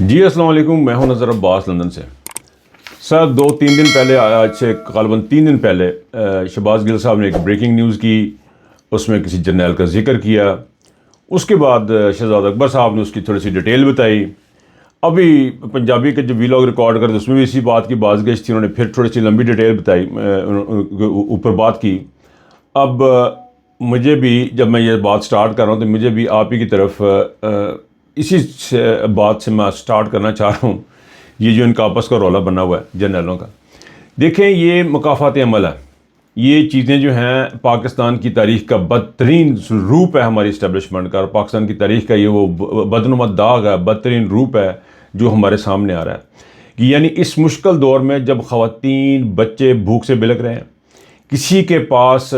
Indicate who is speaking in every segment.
Speaker 1: جی السلام علیکم، میں ہوں نظر عباس لندن سے۔ سر 2-3 دن پہلے، آج سے غالباً 3 دن پہلے، شہباز گل صاحب نے ایک بریکنگ نیوز کی، اس میں کسی جرنیل کا ذکر کیا۔ اس کے بعد شہزاد اکبر صاحب نے اس کی تھوڑی سی ڈیٹیل بتائی۔ ابھی پنجابی کے جو ویلاگ ریکارڈ کرتے اس میں بھی اسی بات کی باز گشت تھی، انہوں نے پھر تھوڑی سی لمبی ڈیٹیل بتائی، اوپر بات کی۔ اب مجھے بھی جب میں یہ بات سٹارٹ کر رہا ہوں تو مجھے بھی آپ ہی کی طرف اسی بات سے میں سٹارٹ کرنا چاہ رہا ہوں۔ یہ جو ان کا آپس کا رولہ بنا ہوا ہے جرنیلوں کا، دیکھیں یہ مکافات عمل ہے۔ یہ چیزیں جو ہیں پاکستان کی تاریخ کا بدترین روپ ہے ہماری اسٹیبلشمنٹ کا، اور پاکستان کی تاریخ کا یہ وہ بدنما داغ ہے، بدترین روپ ہے جو ہمارے سامنے آ رہا ہے۔ یعنی اس مشکل دور میں جب خواتین بچے بھوک سے بلک رہے ہیں، کسی کے پاس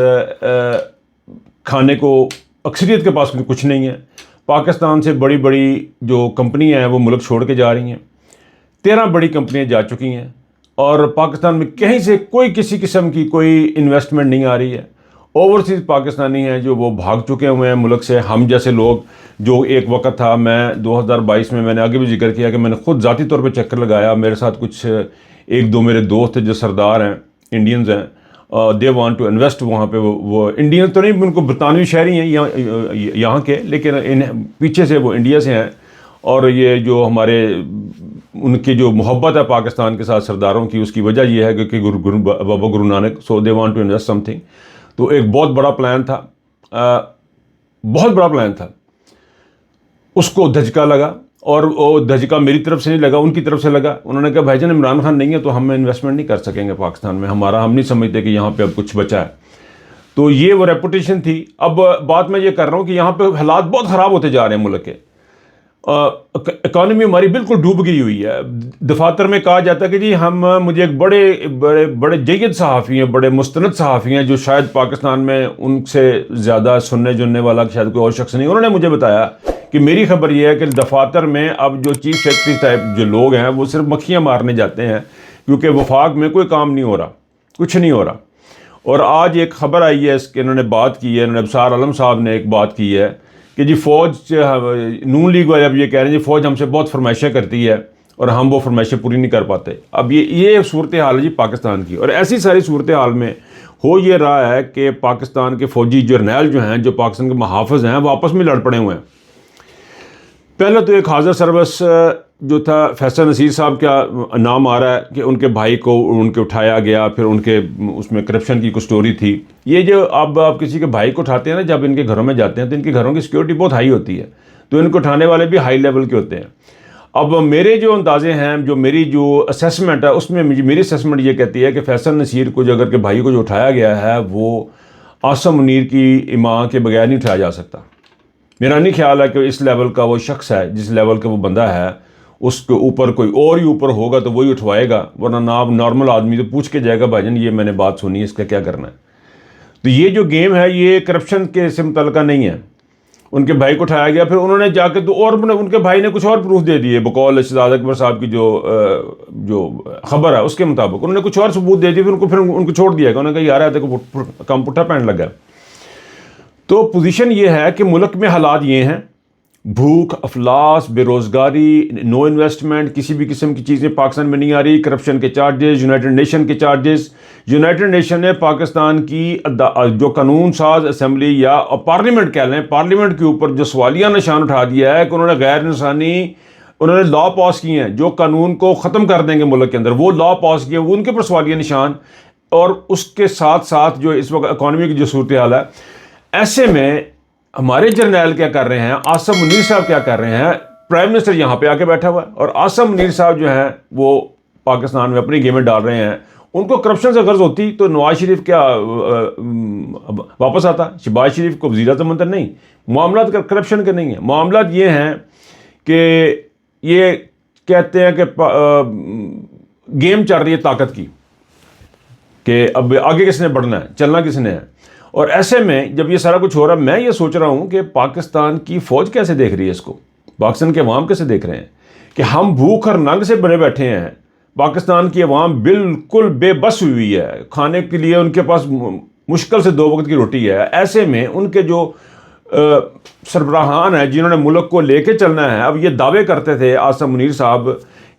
Speaker 1: کھانے کو، اکثریت کے پاس کچھ نہیں ہے، پاکستان سے بڑی بڑی جو کمپنیاں ہیں وہ ملک چھوڑ کے جا رہی ہیں، 13 بڑی کمپنیاں جا چکی ہیں، اور پاکستان میں کہیں سے کوئی کسی قسم کی کوئی انویسٹمنٹ نہیں آ رہی ہے۔ اوورسیز پاکستانی ہیں جو وہ بھاگ چکے ہوئے ہیں ملک سے۔ ہم جیسے لوگ، جو ایک وقت تھا، میں 2022 میں نے آگے بھی ذکر کیا کہ میں نے خود ذاتی طور پہ چکر لگایا، میرے ساتھ کچھ 1-2 میرے دوست جو سردار ہیں، انڈینز ہیں، دے وانٹ ٹو انویسٹ وہاں پہ۔ وہ انڈین تو نہیں، ان کو برطانوی شہری ہیں یہاں کے، لیکن پیچھے سے وہ انڈیا سے ہیں، اور یہ جو ہمارے ان کی جو محبت ہے پاکستان کے ساتھ سرداروں کی، اس کی وجہ یہ ہے کہ Baba Guru Nanak, so they want to invest something. تو ایک بہت بڑا پلان تھا، بہت بڑا پلان تھا، اس کو دھچکا لگا، اور وہ دھچکا میری طرف سے نہیں لگا، ان کی طرف سے لگا۔ انہوں نے کہا بھائی جان عمران خان نہیں ہے تو ہم انویسٹمنٹ نہیں کر سکیں گے پاکستان میں، ہم نہیں سمجھتے کہ یہاں پہ اب کچھ بچا ہے۔ تو یہ وہ ریپوٹیشن تھی۔ اب بات میں یہ کر رہا ہوں کہ یہاں پہ حالات بہت خراب ہوتے جا رہے ہیں ملک کے۔ اکانومی ہماری بالکل ڈوب گئی ہوئی ہے۔ دفاتر میں کہا جاتا ہے کہ جی مجھے ایک بڑے جید صحافی ہیں، بڑے مستند صحافی ہیں، جو شاید پاکستان میں ان سے زیادہ سننے جننے والا شاید کوئی اور شخص نہیں۔ انہوں نے مجھے بتایا کہ میری خبر یہ ہے کہ دفاتر میں اب جو چیف سیکرٹری ٹائپ جو لوگ ہیں وہ صرف مکھیاں مارنے جاتے ہیں، کیونکہ وفاق میں کوئی کام نہیں ہو رہا، کچھ نہیں ہو رہا۔ اور آج ایک خبر آئی ہے، اس کے انہوں نے بات کی ہے، انہوں نے ابصار عالم صاحب نے ایک بات کی ہے کہ جی فوج، نون لیگ والے اب یہ کہہ رہے ہیں جی فوج ہم سے بہت فرمائشیں کرتی ہے اور ہم وہ فرمائشیں پوری نہیں کر پاتے۔ اب یہ صورتحال ہے جی پاکستان کی، اور ایسی ساری صورتحال میں ہو یہ رہا ہے کہ پاکستان کے فوجی جرنیل جو ہیں، جو پاکستان کے محافظ ہیں، وہ آپس میں لڑ پڑے ہوئے ہیں۔ پہلے تو ایک حاضر سروس جو تھا فیصل نصیر صاحب کا نام آ رہا ہے کہ ان کے بھائی کو ان کے اٹھایا گیا، پھر ان کے اس میں کرپشن کی کوئی سٹوری تھی۔ یہ جو آپ کسی کے بھائی کو اٹھاتے ہیں نا، جب ان کے گھروں میں جاتے ہیں تو ان کے گھروں کی سیکورٹی بہت ہائی ہوتی ہے، تو ان کو اٹھانے والے بھی ہائی لیول کے ہوتے ہیں۔ اب میرے جو اندازے ہیں، جو میری جو اسیسمنٹ ہے، اس میں میری اسیسمنٹ یہ کہتی ہے کہ فیصل نصیر کو جو اگر کہ بھائی کو جو اٹھایا گیا ہے، وہ عاصم منیر کی ماں کے بغیر نہیں اٹھایا جا سکتا۔ میرا نہیں خیال ہے کہ اس لیول کا وہ شخص ہے، جس لیول کا وہ بندہ ہے، اس کے اوپر کوئی اور ہی اوپر ہوگا تو وہی اٹھوائے گا، ورنہ نارمل آدمی تو پوچھ کے جائے گا بھائی جان یہ میں نے بات سنی ہے، اس کا کیا کرنا ہے۔ تو یہ جو گیم ہے یہ کرپشن کے سے متعلقہ نہیں ہے۔ ان کے بھائی کو اٹھایا گیا، پھر انہوں نے جا کے تو اور ان کے بھائی نے کچھ اور پروف دے دیے، بقول شہزاد اکبر صاحب کی جو خبر ہے اس کے مطابق انہوں نے کچھ اور ثبوت دے دی، پھر ان کو چھوڑ دیا گیا۔ انہوں نے کہا یار ہے دیکھو کم پٹھا پہن لگا۔ تو پوزیشن یہ ہے کہ ملک میں حالات یہ ہیں، بھوک، افلاس، بے روزگاری، نو انویسٹمنٹ، کسی بھی قسم کی چیزیں پاکستان میں نہیں آ رہی، کرپشن کے چارجز، یونائٹڈ نیشن کے چارجز۔ یونائٹڈ نیشن نے پاکستان کی جو قانون ساز اسمبلی یا پارلیمنٹ کہہ لیں، پارلیمنٹ کے اوپر جو سوالیہ نشان اٹھا دیا ہے کہ انہوں نے غیر انسانی، انہوں نے لا پاس کیے ہیں جو قانون کو ختم کر دیں گے ملک کے اندر، وہ لا پاس کیے، وہ ان کے اوپر سوالیہ نشان۔ اور اس کے ساتھ ساتھ جو اس وقت اکانومی کی جو صورتحال ہے، ایسے میں ہمارے جرنیل کیا کر رہے ہیں، عاصم منیر صاحب کیا کر رہے ہیں، پرائم منسٹر یہاں پہ آ کے بیٹھا ہوا ہے، اور عاصم منیر صاحب جو ہیں وہ پاکستان میں اپنی گیمیں ڈال رہے ہیں۔ ان کو کرپشن سے غرض ہوتی تو نواز شریف کیا واپس آتا؟ شہباز شریف کو وزیر اعظم منتخب نہیں۔ معاملات کرپشن کے نہیں ہیں، معاملات یہ ہیں کہ یہ کہتے ہیں کہ گیم چل رہی ہے طاقت کی، کہ اب آگے کس نے بڑھنا ہے، چلنا کس نے ہے۔ اور ایسے میں جب یہ سارا کچھ ہو رہا ہے، میں یہ سوچ رہا ہوں کہ پاکستان کی فوج کیسے دیکھ رہی ہے اس کو، پاکستان کے عوام کیسے دیکھ رہے ہیں کہ ہم بھوک اور ننگ سے بنے بیٹھے ہیں۔ پاکستان کی عوام بالکل بے بس ہوئی ہے، کھانے کے لیے ان کے پاس مشکل سے 2 وقت کی روٹی ہے۔ ایسے میں ان کے جو سربراہان ہیں جنہوں نے ملک کو لے کے چلنا ہے. اب یہ دعوے کرتے تھے عاصم منیر صاحب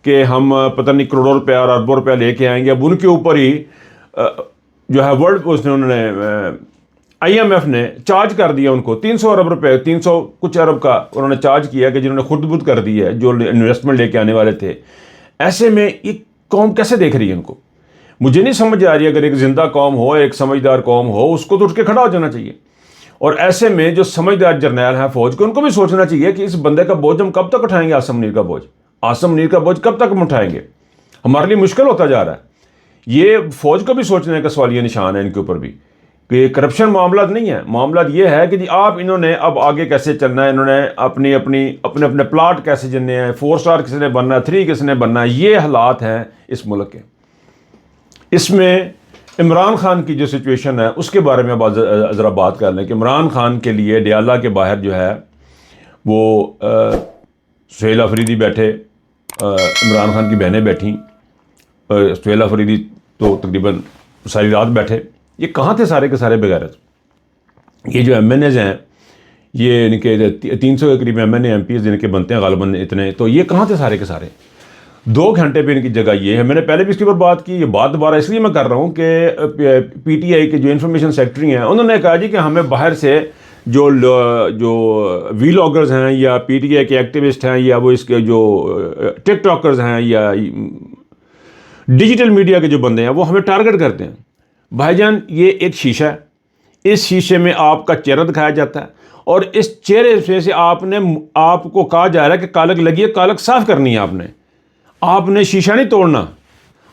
Speaker 1: کہ ہم پتہ نہیں کروڑوں روپیہ اور اربوں روپیہ لے کے آئیں گے. اب ان کے اوپر ہی جو ہے انہوں نے IMF نے چارج کر دیا ان کو 300 ارب روپے 300 کچھ ارب کا انہوں نے چارج کیا کہ جنہوں نے خرد بد کر دی ہے جو انویسٹمنٹ لے کے آنے والے تھے. ایسے میں یہ قوم کیسے دیکھ رہی ہے ان کو؟ مجھے نہیں سمجھ آ رہی. اگر ایک زندہ قوم ہو، ایک سمجھدار قوم ہو، اس کو تو اٹھ کے کھڑا ہو جانا چاہیے. اور ایسے میں جو سمجھدار جرنیل ہیں فوج کو، ان کو بھی سوچنا چاہیے کہ اس بندے کا بوجھ ہم کب تک اٹھائیں گے. عاصم منیر کا بوجھ، عاصم منیر کا بوجھ کب تک ہم اٹھائیں گے؟ ہمارے لیے مشکل ہوتا جا رہا ہے. یہ فوج کو بھی سوچنے کا سوالیہ نشان ہے ان کے اوپر بھی کہ کرپشن معاملات نہیں ہے. معاملات یہ ہے کہ جی آپ انہوں نے اب آگے کیسے چلنا ہے، انہوں نے اپنے پلاٹ کیسے جننے ہیں، 4 اسٹار کس نے بننا ہے، 3 کس نے بننا ہے. یہ حالات ہیں اس ملک کے. اس میں عمران خان کی جو سچویشن ہے اس کے بارے میں ذرا بات کر لیں کہ عمران خان کے لیے ڈیالہ کے باہر جو ہے وہ سہیل آفریدی بیٹھے، عمران خان کی بہنیں بیٹھیں. سہیل آفریدی تو تقریباً ساری رات بیٹھے. یہ کہاں تھے سارے کے سارے بغیرت؟ یہ جو MNAs ہیں، یہ ان کے 300 کے قریب MNA MPs جن کے بنتے ہیں غالباً اتنے، تو یہ کہاں تھے سارے کے سارے؟ 2 گھنٹے پہ ان کی جگہ یہ ہے. میں نے پہلے بھی اس کے اوپر بات کی، یہ بات دوبارہ اس لیے میں کر رہا ہوں کہ PTI کے جو انفارمیشن سیکرٹری ہیں انہوں نے کہا جی کہ ہمیں باہر سے جو ویلاگرز ہیں یا PTI کے ایکٹیوسٹ ہیں یا وہ اس کے جو ٹک ٹاکرز ہیں یا ڈیجیٹل میڈیا کے جو بندے ہیں وہ ہمیں ٹارگٹ کرتے ہیں. بھائی جان یہ ایک شیشہ ہے، اس شیشے میں آپ کا چہرہ دکھایا جاتا ہے اور اس چہرے سے آپ کو کہا جا رہا ہے کہ کالک لگی ہے، کالک صاف کرنی ہے. آپ نے شیشہ نہیں توڑنا،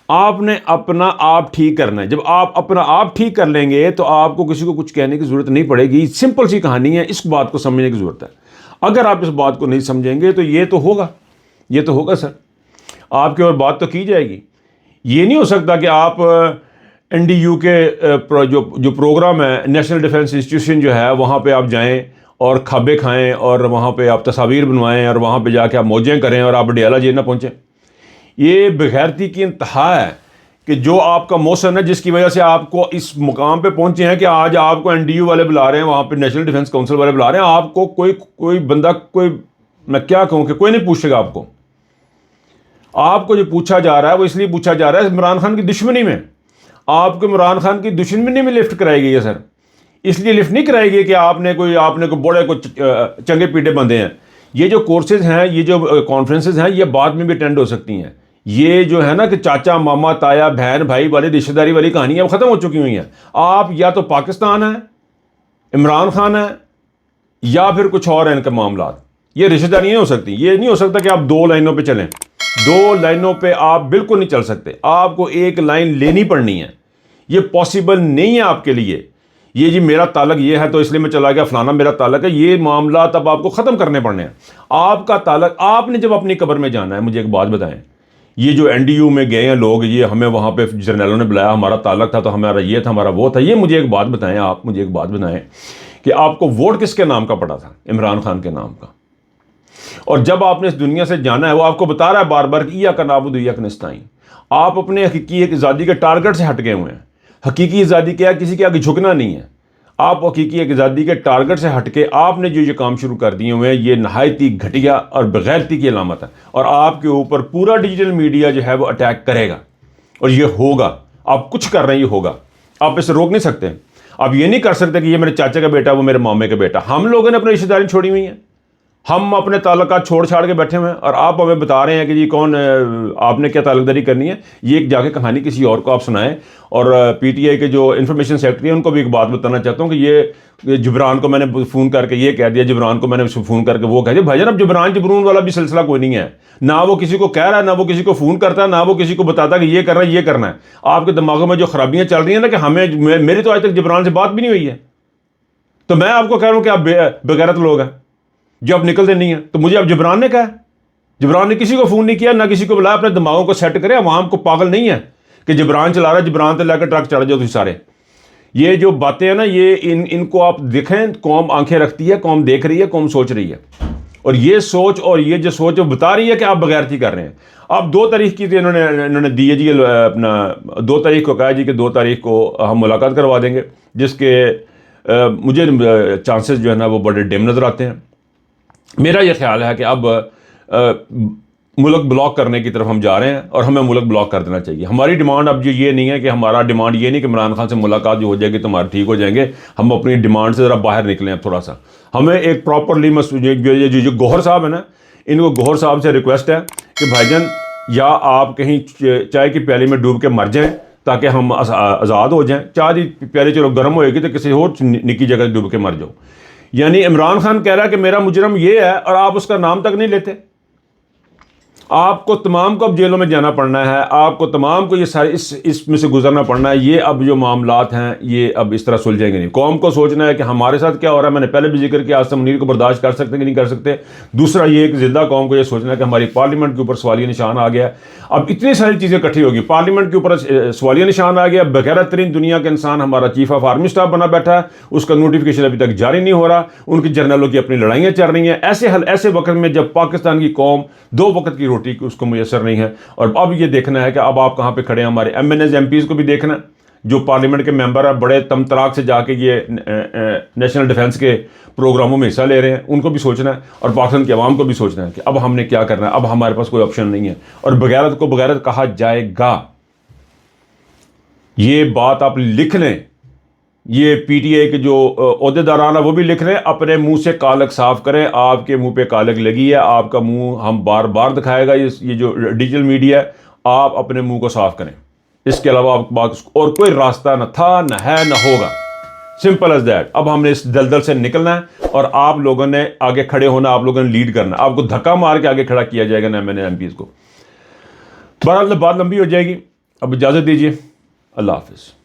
Speaker 1: آپ نے اپنا آپ ٹھیک کرنا ہے. جب آپ اپنا آپ ٹھیک کر لیں گے تو آپ کو کسی کو کچھ کہنے کی ضرورت نہیں پڑے گی. سمپل سی کہانی ہے، اس بات کو سمجھنے کی ضرورت ہے. اگر آپ اس بات کو نہیں سمجھیں گے تو یہ تو ہوگا سر، آپ کے اور بات تو کی جائے گی. یہ نہیں ہو سکتا کہ آپ NDU کے جو پروگرام ہے نیشنل ڈیفنس انسٹیٹیوشن جو ہے وہاں پہ آپ جائیں اور کھابے کھائیں اور وہاں پہ آپ تصاویر بنوائیں اور وہاں پہ جا کے آپ موجیں کریں اور آپ ڈیالہ جیل نہ پہنچیں. یہ بغیرتی کی انتہا ہے کہ جو آپ کا موشن ہے جس کی وجہ سے آپ کو اس مقام پہ پہنچے ہیں کہ آج آپ کو NDU والے بلا رہے ہیں، وہاں پہ نیشنل ڈیفنس کونسل والے بلا رہے ہیں. آپ کو کوئی بندہ میں کیا کہوں کہ کوئی نہیں پوچھے گا آپ کو. آپ کو جو پوچھا جا رہا ہے وہ اس لیے پوچھا جا رہا ہے عمران خان کی دشمنی میں. آپ کو عمران خان کی دشمنی میں لفٹ کرائی گئی ہے سر. اس لیے لفٹ نہیں کرائی گئی کہ آپ نے کوئی بڑے چنگے پیٹے بندے ہیں. یہ جو کورسز ہیں، یہ جو کانفرنسز ہیں، یہ بعد میں بھی اٹینڈ ہو سکتی ہیں. یہ جو ہے نا کہ چاچا ماما تایا بہن بھائی والی رشتہ داری والی کہانیاں ختم ہو چکی ہوئی ہیں. آپ یا تو پاکستان ہیں، عمران خان ہے، یا پھر کچھ اور ہیں ان کے معاملات. یہ رشتہ داری نہیں ہو سکتی. یہ نہیں ہو سکتا کہ آپ 2 لائنوں پہ چلیں. 2 لائنوں پہ آپ بالکل نہیں چل سکتے. آپ کو ایک لائن لینی پڑنی ہے. یہ پاسبل نہیں ہے آپ کے لیے. یہ جی میرا تعلق یہ ہے تو اس لیے میں چلا گیا، فلانا میرا تعلق ہے، یہ معاملات اب آپ کو ختم کرنے پڑنے ہیں. آپ کا تعلق، آپ نے جب اپنی قبر میں جانا ہے، مجھے ایک بات بتائیں، یہ جو NDU میں گئے ہیں لوگ، یہ ہمیں وہاں پہ جرنیلوں نے بلایا، ہمارا تعلق تھا تو ہمارا یہ تھا، ہمارا وہ تھا. یہ مجھے ایک بات بتائیں، آپ مجھے ایک بات بتائیں کہ آپ کو ووٹ کس کے نام کا پڑا تھا؟ عمران خان کے نام کا. اور جب آپ نے اس دنیا سے جانا ہے، وہ آپ کو بتا رہا ہے بار بار کہ ایاک نعبد و ایاک نستعین. آپ اپنے حقیقی آزادی کے ٹارگٹ سے ہٹ گئے ہوئے ہیں. حقیقی آزادی کیا ہے؟ کسی کے آگے جھکنا نہیں ہے. آپ حقیقی آزادی کے ٹارگٹ سے ہٹ کے آپ نے جو یہ کام شروع کر دیے ہوئے ہیں، یہ نہایت ہی گھٹیا اور بغیرتی کی علامت ہے. اور آپ کے اوپر پورا ڈیجیٹل میڈیا جو ہے وہ اٹیک کرے گا، اور یہ ہوگا. آپ کچھ کر رہے ہیں، یہ ہوگا. آپ اسے روک نہیں سکتے. آپ یہ نہیں کر سکتے کہ یہ میرے چاچا کا بیٹا، وہ میرے مامے کا بیٹا. ہم لوگوں نے اپنی رشتہ داری چھوڑی ہوئی ہیں، ہم اپنے تعلقات چھوڑ چھاڑ کے بیٹھے ہوئے ہیں، اور آپ ہمیں بتا رہے ہیں کہ جی کون آپ نے کیا تعلق داری کرنی ہے. یہ ایک جا کے کہانی کسی اور کو آپ سنائیں. اور PTI کے جو انفارمیشن سیکرٹری ہیں ان کو بھی ایک بات بتانا چاہتا ہوں کہ یہ جبران کو میں نے فون کر کے یہ کہہ دیا، جبران کو میں نے فون کر کے وہ کہہ دیا. بھائی جان اب جبرون والا بھی سلسلہ کوئی نہیں ہے. نہ وہ کسی کو کہہ رہا ہے، نہ وہ کسی کو فون کرتا ہے، نہ وہ کسی کو بتاتا کہ یہ کرنا ہے، یہ کرنا ہے. آپ کے دماغوں میں جو خرابیاں چل رہی ہیں نا کہ میری تو آج تک جبران سے بات بھی نہیں ہوئی ہے، تو میں آپ کو کہہ رہا ہوں کہ آپ بغیرت لوگ ہیں جو آپ نکلتے نہیں ہیں. تو مجھے اب جبران نے کہا، جبران نے کسی کو فون نہیں کیا، نہ کسی کو بلایا. اپنے دماغوں کو سیٹ کرے. عوام کو پاگل نہیں ہے کہ جبران چلا رہا ہے، جبران سے لے کر ٹرک چڑھ جاؤ تھی سارے. یہ جو باتیں ہیں نا، یہ ان کو آپ دیکھیں، قوم آنکھیں رکھتی ہے، قوم دیکھ رہی ہے، قوم سوچ رہی ہے. اور یہ سوچ وہ بتا رہی ہے کہ آپ بغیرتی کر رہے ہیں. اب 2 تاریخ کی انہوں نے دی ہے جی، اپنا 2 تاریخ کو کہا جی کہ 2 تاریخ کو ہم ملاقات کروا دیں گے، جس کے مجھے چانسز جو ہے نا وہ بڑے ڈیم نظر آتے ہیں. میرا یہ خیال ہے کہ اب ملک بلاک کرنے کی طرف ہم جا رہے ہیں اور ہمیں ملک بلاک کر دینا چاہیے. ہماری ڈیمانڈ اب یہ نہیں ہے کہ ہمارا ڈیمانڈ یہ نہیں کہ عمران خان سے ملاقات جو ہو جائے گی تو ہمارے ٹھیک ہو جائیں گے. ہم اپنی ڈیمانڈ سے ذرا باہر نکلیں اب تھوڑا سا. ہمیں ایک پراپرلی جو گوہر صاحب ہیں نا, ان کو گوہر صاحب سے ریکویسٹ ہے کہ بھائی جان یا آپ کہیں چائے کی پیالی میں ڈوب کے مر جائیں تاکہ ہم آزاد ہو جائیں. چائے کی پیالی چلو گرم ہوئے گی تو کسی اور نکی جگہ ڈوب کے مر جاؤ. یعنی عمران خان کہہ رہا ہے کہ میرا مجرم یہ ہے اور آپ اس کا نام تک نہیں لیتے. آپ کو تمام کو اب جیلوں میں جانا پڑنا ہے, آپ کو تمام کو یہ سارے اس میں سے گزرنا پڑنا ہے. یہ اب جو معاملات ہیں یہ اب اس طرح سلجھیں گے نہیں. قوم کو سوچنا ہے کہ ہمارے ساتھ کیا ہو رہا ہے. میں نے پہلے بھی ذکر کیا, آصم منیر کو برداشت کر سکتے کہ نہیں کر سکتے. دوسرا یہ کہ زندہ قوم کو یہ سوچنا ہے کہ ہماری پارلیمنٹ کے اوپر سوالیہ نشان آ گیا ہے. اب اتنی ساری چیزیں اکٹھی ہوگی, پارلیمنٹ کے اوپر سوالیہ نشان آ گیا, بغیرت ترین دنیا کے انسان ہمارا چیف آف آرمی اسٹاف بنا بیٹھا ہے, اس کا نوٹیفیکیشن ابھی تک جاری نہیں ہو رہا, ان کی جرنلوں کی اپنی لڑائیاں چل رہی ہیں. ایسے وقت میں جب پاکستان کی قوم 2 وقت کی روٹی اس کو میسر نہیں ہے. اور اب یہ دیکھنا ہے کہ اب آپ کہاں پہ کھڑے ہیں. ہمارے M N As M Ps کو بھی دیکھنا ہے جو پارلیمنٹ کے ممبر ہیں, بڑے تم تراک سے جا کے یہ نیشنل ڈیفنس کے پروگراموں میں حصہ لے رہے ہیں, ان کو بھی سوچنا ہے. اور پاکستان کی عوام کو بھی سوچنا ہے کہ اب ہم نے کیا کرنا ہے. اب ہمارے پاس کوئی آپشن نہیں ہے اور بغیرت کو بغیرت کہا جائے گا. یہ بات آپ لکھ لیں. یہ پی ٹی اے کے جو عہدے داران ہیں وہ بھی لکھ رہے ہیں, اپنے منہ سے کالک صاف کریں. آپ کے منہ پہ کالک لگی ہے, آپ کا منہ ہم بار بار دکھائے گا. یہ جو ڈیجیٹل میڈیا ہے, آپ اپنے منہ کو صاف کریں. اس کے علاوہ آپ بات اور کوئی راستہ نہ تھا, نہ ہے, نہ ہوگا. Simple as that. اب ہم نے اس دلدل سے نکلنا ہے اور آپ لوگوں نے آگے کھڑے ہونا, آپ لوگوں نے لیڈ کرنا. آپ کو دھکا مار کے آگے کھڑا کیا جائے گا نا میں نے ایم پیز کو. بہرحال بات لمبی ہو جائے گی. اب اجازت دیجیے. اللہ حافظ.